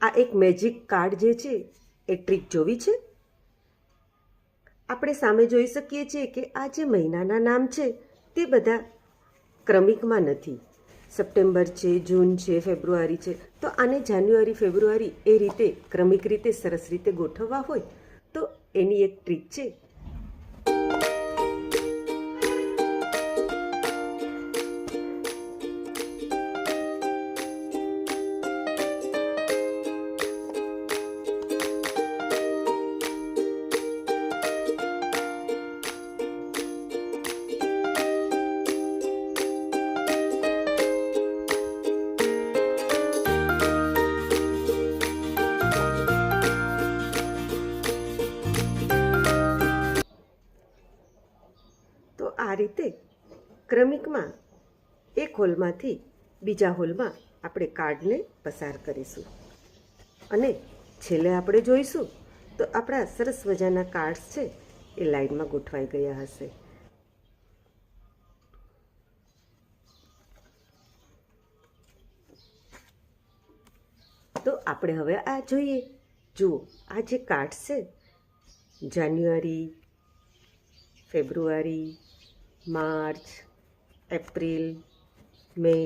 આ એક magic card જે છે એ ટ્રીક જોવી છે. આપણે સામે જોઈ શકીએ છીએ કે આ જે મહિનાના નામ છે તે બધા ક્રમિકમાં નથી. સપ્ટેમ્બર છે, જૂન છે, ફેબ્રુઆરી છે, તો આને જાન્યુઆરી ફેબ્રુઆરી એ રીતે ક્રમિક રીતે સરસ રીતે ગોઠવવા હોય તો એની એક ટ્રીક છે. તો આ રીતે ક્રમિકમાં એક હોલમાંથી બીજા હોલમાં આપણે કાર્ડને પસાર કરીશું અને છેલ્લે આપણે જોઈશું તો આપણા સરસ મજાના કાર્ડ્સ છે એ લાઈનમાં ગોઠવાઈ ગયા હશે. તો આપણે હવે આ જોઈએ. જુઓ, આ જે કાર્ડ્સ છે જાન્યુઆરી, ફેબ્રુઆરી, માર્ચ, એપ્રિલ, મે,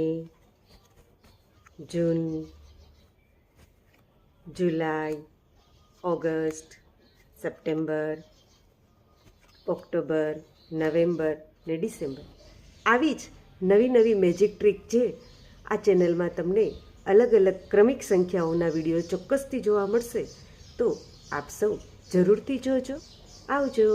જૂન, જુલાઈ, ઓગસ્ટ, સપ્ટેમ્બર, ઓક્ટોબર, નવેમ્બર ને ડિસેમ્બર. આવી જ નવી નવી મેજિક ટ્રીક છે આ ચેનલમાં તમને અલગ અલગ ક્રમિક સંખ્યાઓના વિડીયો ચોક્કસથી જોવા મળશે. તો આપ સૌ જરૂરથી જોજો. આવજો.